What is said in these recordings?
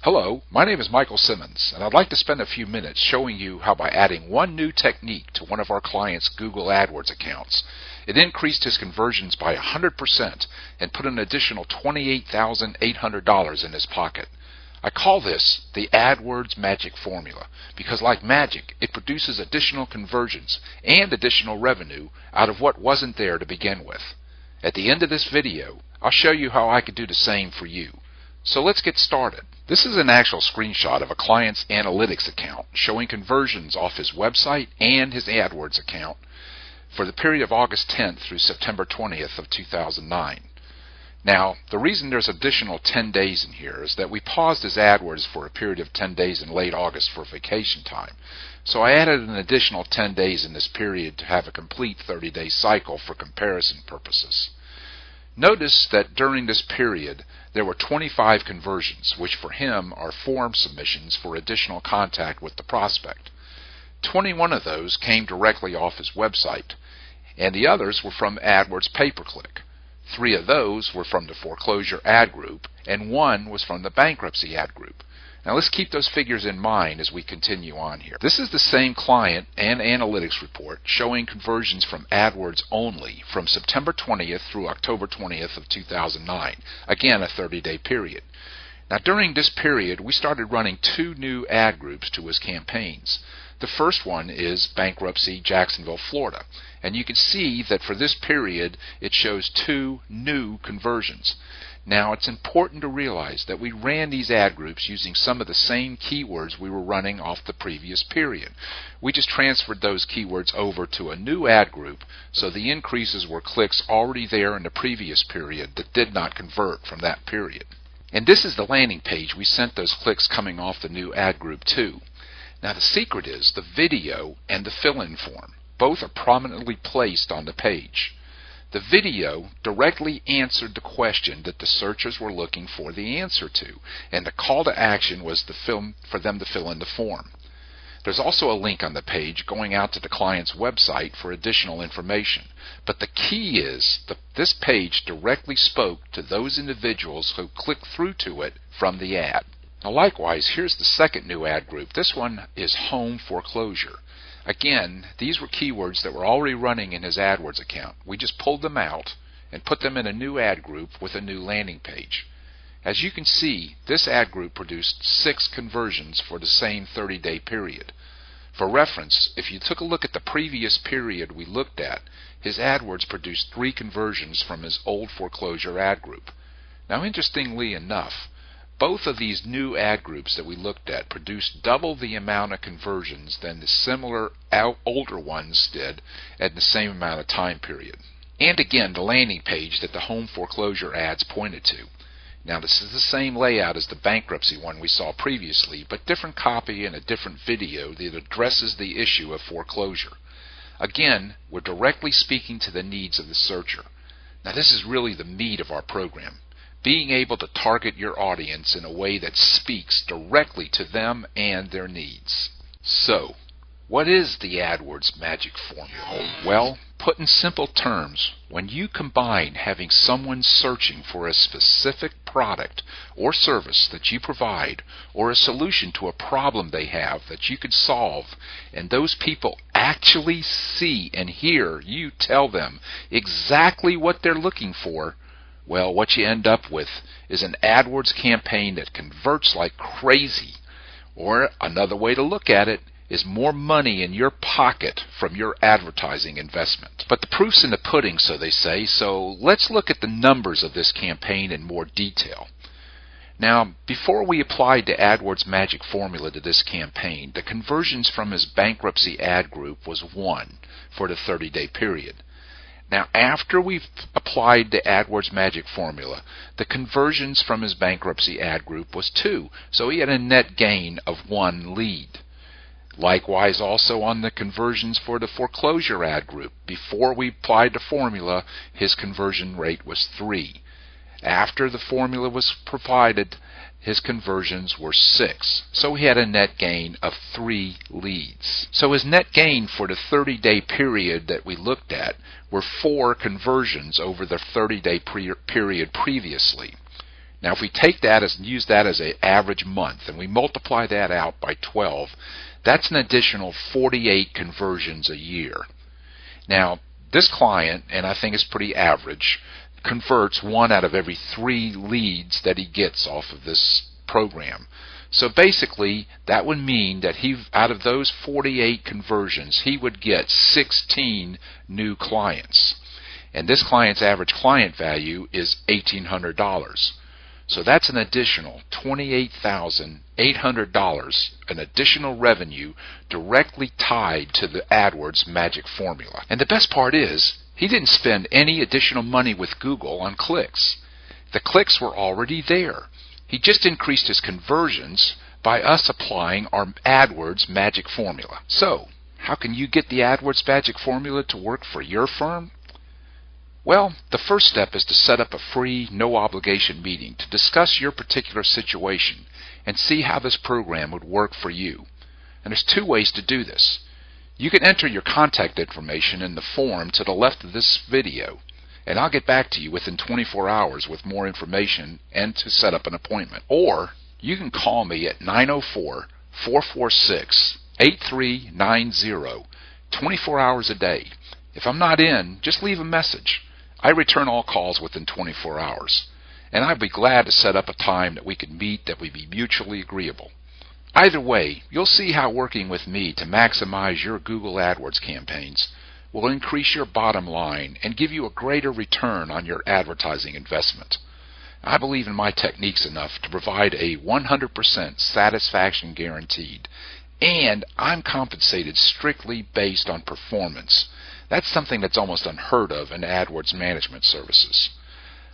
Hello, my name is Michael Simmons, and I'd like to spend a few minutes showing you how by adding one new technique to one of our clients' Google AdWords accounts, it increased his conversions by 100% and put an additional $28,800 in his pocket. I call this the AdWords magic formula because, like magic, it produces additional conversions and additional revenue out of what wasn't there to begin with. At the end of this video, I'll show you how I could do the same for you. So let's get started. This is an actual screenshot of a client's analytics account showing conversions off his website and his AdWords account for the period of August 10th through September 20th of 2009. Now, the reason there's additional 10 days in here is that we paused his AdWords for a period of 10 days in late August for vacation time. So I added an additional 10 days in this period to have a complete 30-day cycle for comparison purposes. Notice that during this period, there were 25 conversions, which for him are form submissions for additional contact with the prospect. 21 of those came directly off his website, and the others were from AdWords pay-per-click. 3 of those were from the foreclosure ad group, and 1 was from the bankruptcy ad group. Now let's keep those figures in mind as we continue on here. This is the same client and analytics report showing conversions from AdWords only from September 20th through October 20th of 2009. Again, a 30-day period. Now during this period, we started running 2 new ad groups to his campaigns. The first one is Bankruptcy Jacksonville, Florida. And you can see that for this period, it shows 2 new conversions. Now, it's important to realize that we ran these ad groups using some of the same keywords we were running off the previous period. We just transferred those keywords over to a new ad group, so the increases were clicks already there in the previous period that did not convert from that period. And this is the landing page we sent those clicks coming off the new ad group to. Now, the secret is the video and the fill-in form. Both are prominently placed on the page. The video directly answered the question that the searchers were looking for the answer to, and the call to action was for them to fill in the form. There's also a link on the page going out to the client's website for additional information. But the key is that this page directly spoke to those individuals who clicked through to it from the ad. Now likewise, here's the second new ad group. This one is home foreclosure. Again, these were keywords that were already running in his AdWords account. We just pulled them out and put them in a new ad group with a new landing page. As you can see, this ad group produced 6 conversions for the same 30-day period. For reference, if you took a look at the previous period we looked at, his AdWords produced 3 conversions from his old foreclosure ad group. Now, interestingly enough, both of these new ad groups that we looked at produced double the amount of conversions than the similar older ones did at the same amount of time period. And again, the landing page that the home foreclosure ads pointed to. Now, this is the same layout as the bankruptcy one we saw previously, but different copy and a different video that addresses the issue of foreclosure. Again, we're directly speaking to the needs of the searcher. Now, this is really the meat of our program. Being able to target your audience in a way that speaks directly to them and their needs. So, what is the AdWords magic formula? Well, put in simple terms, when you combine having someone searching for a specific product or service that you provide, or a solution to a problem they have that you could solve, and those people actually see and hear you tell them exactly what they're looking for, well, what you end up with is an AdWords campaign that converts like crazy. Or another way to look at it is more money in your pocket from your advertising investment. But the proof's in the pudding, so they say, so let's look at the numbers of this campaign in more detail. Now, before we applied the AdWords magic formula to this campaign, the conversions from his bankruptcy ad group was 1 for the 30-day period. Now, after we've applied the AdWords magic formula, the conversions from his bankruptcy ad group was 2, so he had a net gain of 1 lead. Likewise, also on the conversions for the foreclosure ad group, before we applied the formula, his conversion rate was 3. After the formula was provided, his conversions were 6. So he had a net gain of 3 leads. So his net gain for the 30-day period that we looked at were 4 conversions over the 30-day period previously. Now if we take that and use that as an average month and we multiply that out by 12, that's an additional 48 conversions a year. Now this client, and I think it's pretty average, converts 1 out of every 3 leads that he gets off of this program. So basically that would mean that out of those 48 conversions he would get 16 new clients. And this client's average client value is $1,800. So that's an additional $28,800, an additional revenue directly tied to the AdWords magic formula. And the best part is, he didn't spend any additional money with Google on clicks. The clicks were already there. He just increased his conversions by us applying our AdWords magic formula. So, how can you get the AdWords magic formula to work for your firm? Well, the first step is to set up a free, no-obligation meeting to discuss your particular situation and see how this program would work for you. And there's 2 ways to do this. You can enter your contact information in the form to the left of this video, and I'll get back to you within 24 hours with more information and to set up an appointment. Or you can call me at 904-446-8390, 24 hours a day. If I'm not in, just leave a message. I return all calls within 24 hours, and I'd be glad to set up a time that we could meet that would be mutually agreeable. Either way, you'll see how working with me to maximize your Google AdWords campaigns will increase your bottom line and give you a greater return on your advertising investment. I believe in my techniques enough to provide a 100% satisfaction guaranteed, and I'm compensated strictly based on performance. That's something that's almost unheard of in AdWords management services.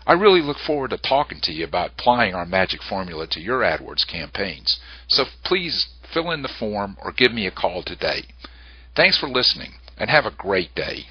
I really look forward to talking to you about applying our magic formula to your AdWords campaigns. So please fill in the form or give me a call today. Thanks for listening, and have a great day.